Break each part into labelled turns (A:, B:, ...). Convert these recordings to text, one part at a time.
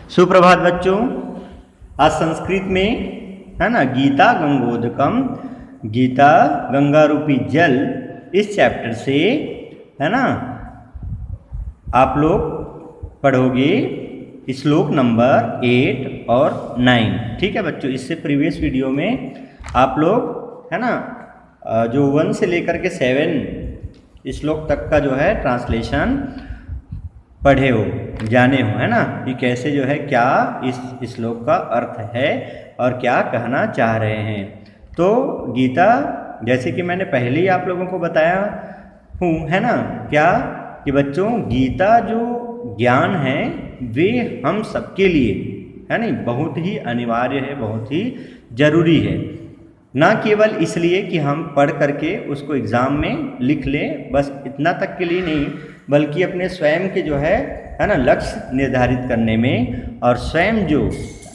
A: सुप्रभात बच्चों। आज संस्कृत में है ना गीता गंगोदकम, गीता गंगा रूपी जल, इस चैप्टर से है ना आप लोग पढ़ोगे श्लोक नंबर 8 और 9। ठीक है बच्चों, इससे प्रीवियस वीडियो में आप लोग है ना जो 1 से लेकर के 7 श्लोक तक का जो है ट्रांसलेशन पढ़े हो, जाने हो, है ना कि कैसे जो है क्या इस श्लोक का अर्थ है और क्या कहना चाह रहे हैं। तो गीता, जैसे कि मैंने पहले ही आप लोगों को बताया हूँ, है ना क्या कि बच्चों गीता जो ज्ञान है वे हम सबके लिए है नहीं बहुत ही अनिवार्य है, बहुत ही जरूरी है। ना केवल इसलिए कि हम पढ़ करके उसको एग्ज़ाम में लिख लें, बस इतना तक के लिए नहीं, बल्कि अपने स्वयं के जो है ना लक्ष्य निर्धारित करने में और स्वयं जो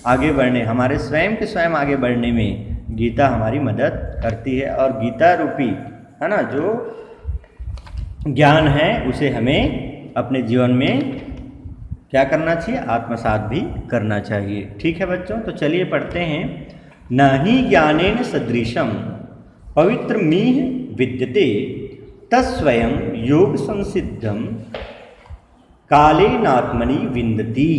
A: आगे बढ़ने, हमारे स्वयं के स्वयं आगे बढ़ने में गीता हमारी मदद करती है। और गीता रूपी है ना जो ज्ञान है उसे हमें अपने जीवन में क्या करना चाहिए, आत्मसात भी करना चाहिए। ठीक है बच्चों, तो चलिए पढ़ते हैं। न ही ज्ञानेन सदृशम पवित्रमीह विद्यते तत्स्वयं योग संसिद्धम कालेनात्मनि विन्दति।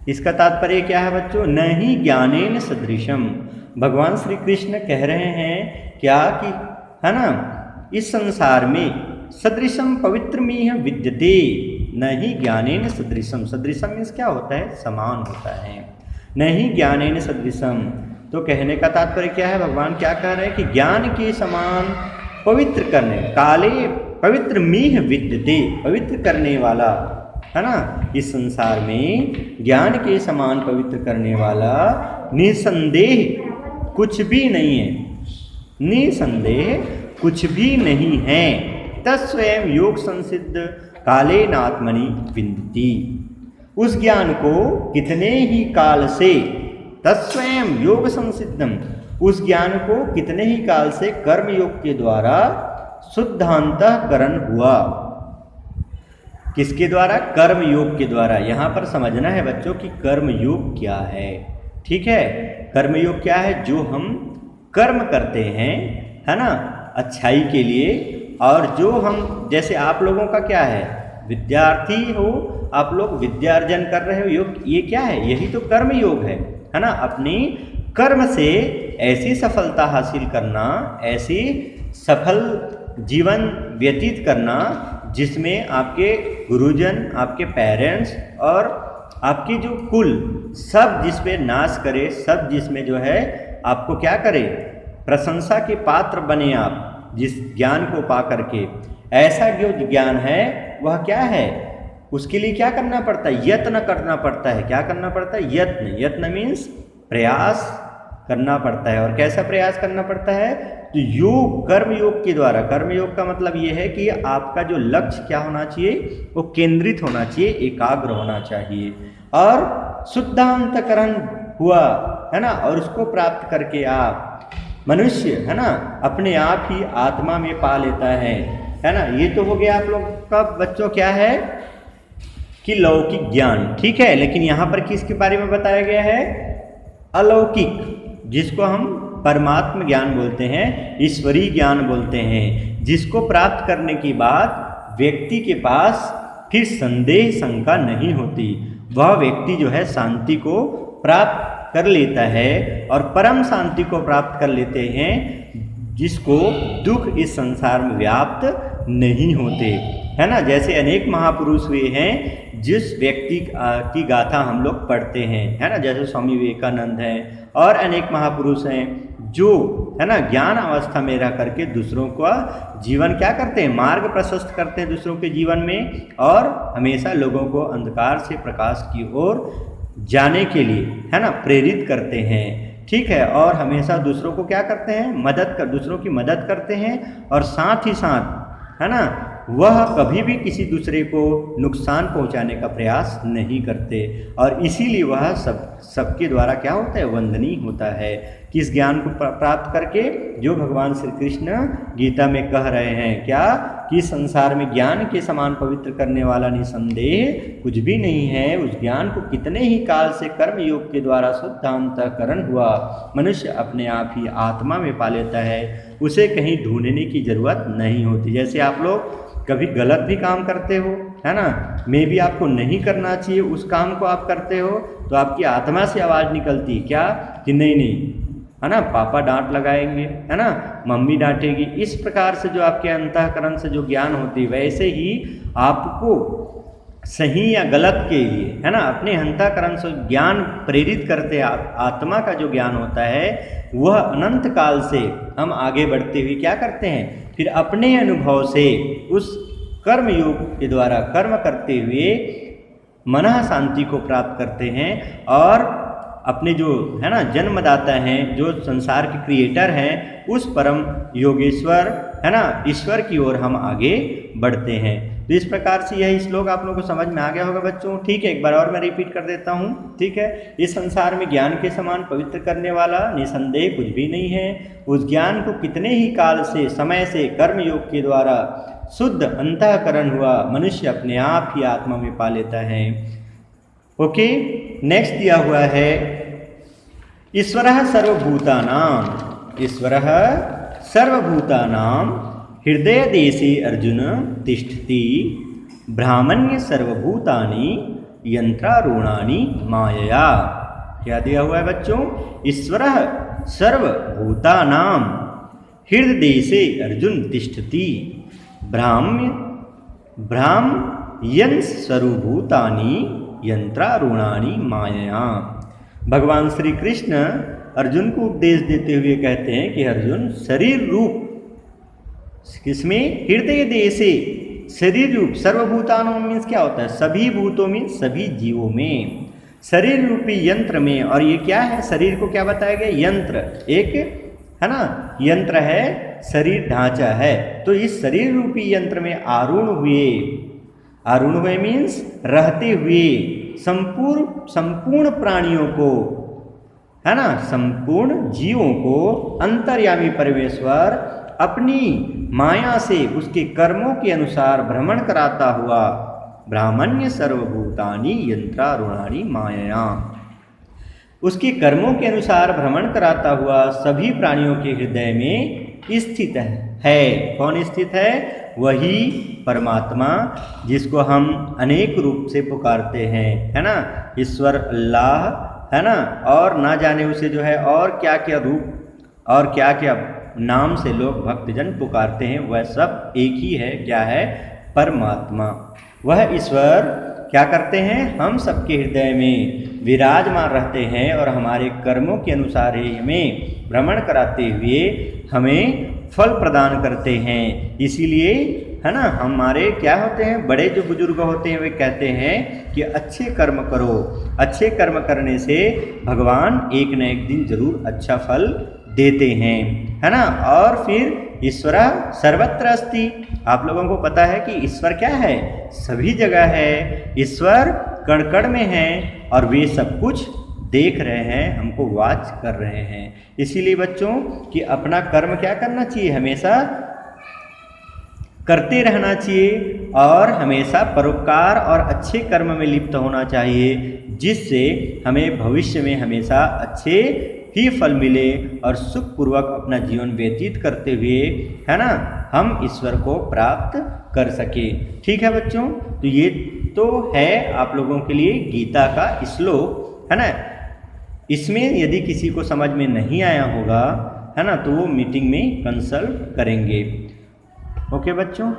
A: इसका तात्पर्य क्या है बच्चों? न ही ज्ञानेन सदृशम, भगवान श्री कृष्ण कह रहे हैं क्या कि है ना इस संसार में सदृशम पवित्रमीह विद्यते, न ही ज्ञानेन सदृशम। सदृशम मीन्स क्या होता है? समान होता है। न ही ज्ञानेन सदृशम, तो कहने का तात्पर्य क्या है? भगवान क्या कह रहे हैं कि ज्ञान के समान पवित्र करने, काले पवित्र मीह विद्यते, पवित्र करने वाला है ना इस संसार में ज्ञान के समान पवित्र करने वाला निसंदेह कुछ भी नहीं है, निसंदेह कुछ भी नहीं है। तत्स्वयं योग संसिद्ध कालेनात्मनि विन्दति, उस ज्ञान को कितने ही काल से, तत्स्वयं योग संसिद्धम, उस ज्ञान को कितने ही काल से कर्म योग के द्वारा शुद्धांतःकरण हुआ। किसके द्वारा? कर्म योग के द्वारा। यहाँ पर समझना है बच्चों कि कर्म योग क्या है। ठीक है, कर्म योग क्या है? जो हम कर्म करते हैं है ना अच्छाई के लिए, और जो हम, जैसे आप लोगों का क्या है, विद्यार्थी हो, आप लोग विद्यार्जन कर रहे हो, योग ये क्या है? यही तो कर्म योग है ना। अपनी कर्म से ऐसी सफलता हासिल करना, ऐसी सफल जीवन व्यतीत करना जिसमें आपके गुरुजन, आपके पेरेंट्स और आपकी जो कुल सब जिसमें नाश करे, सब जिसमें जो है आपको क्या करे, प्रशंसा के पात्र बने आप जिस ज्ञान को पा करके। ऐसा जो ज्ञान है वह क्या है? उसके लिए क्या करना पड़ता है? यत्न करना पड़ता है। क्या करना पड़ता है? यत्न। यत्न मीन्स प्रयास करना पड़ता है। और कैसा प्रयास करना पड़ता है? तो योग, कर्म योग के द्वारा। कर्म योग का मतलब ये है कि आपका जो लक्ष्य क्या होना चाहिए, वो केंद्रित होना चाहिए, एकाग्र होना चाहिए और शुद्धांतकरण हुआ है ना। और उसको प्राप्त करके आप मनुष्य है ना अपने आप ही आत्मा में पा लेता है ना। ये तो हो गया आप लोग का बच्चों क्या है कि लौकिक ज्ञान। ठीक है, लेकिन यहाँ पर किसके बारे में बताया गया है? अलौकिक, जिसको हम परमात्म ज्ञान बोलते हैं, ईश्वरीय ज्ञान बोलते हैं, जिसको प्राप्त करने के बाद व्यक्ति के पास फिर संदेह शंका नहीं होती। वह व्यक्ति जो है शांति को प्राप्त कर लेता है और परम शांति को प्राप्त कर लेते हैं, जिसको दुख इस संसार में व्याप्त नहीं होते, है ना। जैसे अनेक महापुरुष हुए हैं जिस व्यक्ति की गाथा हम लोग पढ़ते हैं, है ना, जैसे स्वामी विवेकानंद हैं और अनेक महापुरुष हैं जो है ना ज्ञान अवस्था में रह करके दूसरों का जीवन क्या करते हैं, मार्ग प्रशस्त करते हैं दूसरों के जीवन में, और हमेशा लोगों को अंधकार से प्रकाश की ओर जाने के लिए है ना प्रेरित करते हैं। ठीक है, और हमेशा दूसरों को क्या करते हैं, दूसरों की मदद करते हैं, और साथ ही साथ है ना वह कभी भी किसी दूसरे को नुकसान पहुंचाने का प्रयास नहीं करते। और इसीलिए वह सबके द्वारा क्या होता है, वंदनीय होता है। किस ज्ञान को प्राप्त करके? जो भगवान श्री कृष्ण गीता में कह रहे हैं क्या कि संसार में ज्ञान के समान पवित्र करने वाला निसंदेह कुछ भी नहीं है। उस ज्ञान को कितने ही काल से कर्म योग के द्वारा शुद्ध अंतःकरण हुआ मनुष्य अपने आप ही आत्मा में पा लेता है, उसे कहीं ढूंढने की जरूरत नहीं होती। जैसे आप लोग कभी गलत भी काम करते हो, है ना, मे भी आपको नहीं करना चाहिए उस काम को आप करते हो, तो आपकी आत्मा से आवाज़ निकलती क्या कि नहीं नहीं, है ना, पापा डांट लगाएंगे, है ना, मम्मी डांटेगी। इस प्रकार से जो आपके अंतःकरण से जो ज्ञान होती है, वैसे ही आपको सही या गलत के लिए, है ना, अपने अंतःकरण से ज्ञान प्रेरित करते आत्मा का जो ज्ञान होता है वह अनंत काल से हम आगे बढ़ते हुए क्या करते हैं, फिर अपने अनुभव से उस कर्म योग के द्वारा कर्म करते हुए मनः शांति को प्राप्त करते हैं और अपने जो, है ना, जन्मदाता हैं, जो संसार के क्रिएटर हैं, उस परम योगेश्वर, है ना, ईश्वर की ओर हम आगे बढ़ते हैं। तो इस प्रकार से यह श्लोक आप लोगों को समझ में आ गया होगा बच्चों। ठीक है, एक बार और मैं रिपीट कर देता हूँ। ठीक है, इस संसार में ज्ञान के समान पवित्र करने वाला निसंदेह कुछ भी नहीं है। उस ज्ञान को कितने ही काल से, समय से कर्म योग के द्वारा शुद्ध अंतःकरण हुआ मनुष्य अपने आप ही आत्मा में पा लेता है। ओके, नेक्स्ट दिया हुआ है ईश्वरः सर्वभूतानां, ईश्वरः सर्वभूतानां हृदय देशे अर्जुन तिष्ठति ब्राह्मण्य सर्वभूतानि यंत्रारूणानि मायया। क्या दिया हुआ है बच्चों, ईश्वरः सर्वभूतानां हृदय देशे अर्जुन तिष्ठति ब्राह्मण्य सर्वभूतानि यंत्रारूणानि मायया। भगवान श्री कृष्ण अर्जुन को उपदेश देते हुए कहते हैं कि अर्जुन, शरीर रूप, किसमें, हृदय देशे, शरीर रूप, सर्वभूतानों मीन्स क्या होता है, सभी भूतों में, सभी जीवों में, शरीर रूपी यंत्र में। और ये क्या है, शरीर को क्या बताया गया, यंत्र, एक, है ना, यंत्र है, शरीर ढांचा है। तो इस शरीर रूपी यंत्र में आरूढ़ हुए मीन्स रहते हुए संपूर्ण प्राणियों को, है ना, संपूर्ण जीवों को अंतर्यामी परमेश्वर अपनी माया से उसके कर्मों के अनुसार भ्रमण कराता हुआ ब्राह्मण्य सर्वभूतानि यंत्रारूणानि मायया, उसके कर्मों के अनुसार भ्रमण कराता हुआ सभी प्राणियों के हृदय में स्थित है। कौन स्थित है, वही परमात्मा जिसको हम अनेक रूप से पुकारते हैं, है ना, ईश्वर, अल्लाह, है ना, और ना जाने उसे जो है और क्या क्या रूप और क्या क्या नाम से लोग भक्तजन पुकारते हैं, वह सब एक ही है। क्या है, परमात्मा। वह ईश्वर क्या करते हैं, हम सबके हृदय में विराजमान रहते हैं और हमारे कर्मों के अनुसार ही हमें भ्रमण कराते हुए हमें फल प्रदान करते हैं। इसीलिए, है ना, हमारे क्या होते हैं, बड़े जो बुजुर्ग होते हैं वे कहते हैं कि अच्छे कर्म करो, अच्छे कर्म करने से भगवान एक न एक दिन जरूर अच्छा फल देते हैं, है ना। और फिर ईश्वर सर्वत्र अस्ति, आप लोगों को पता है कि ईश्वर क्या है, सभी जगह है। ईश्वर कण कण में है और वे सब कुछ देख रहे हैं, हमको वॉच कर रहे हैं। इसीलिए बच्चों कि अपना कर्म क्या करना चाहिए, हमेशा करते रहना चाहिए और हमेशा परोपकार और अच्छे कर्म में लिप्त होना चाहिए, जिससे हमें भविष्य में हमेशा अच्छे ही फल मिले और सुखपूर्वक अपना जीवन व्यतीत करते हुए, है ना, हम ईश्वर को प्राप्त कर सके। ठीक है बच्चों, तो ये तो है आप लोगों के लिए गीता का श्लोक, है ना। इसमें यदि किसी को समझ में नहीं आया होगा, है ना, तो वो मीटिंग में कंसल्ट करेंगे। ओके बच्चों।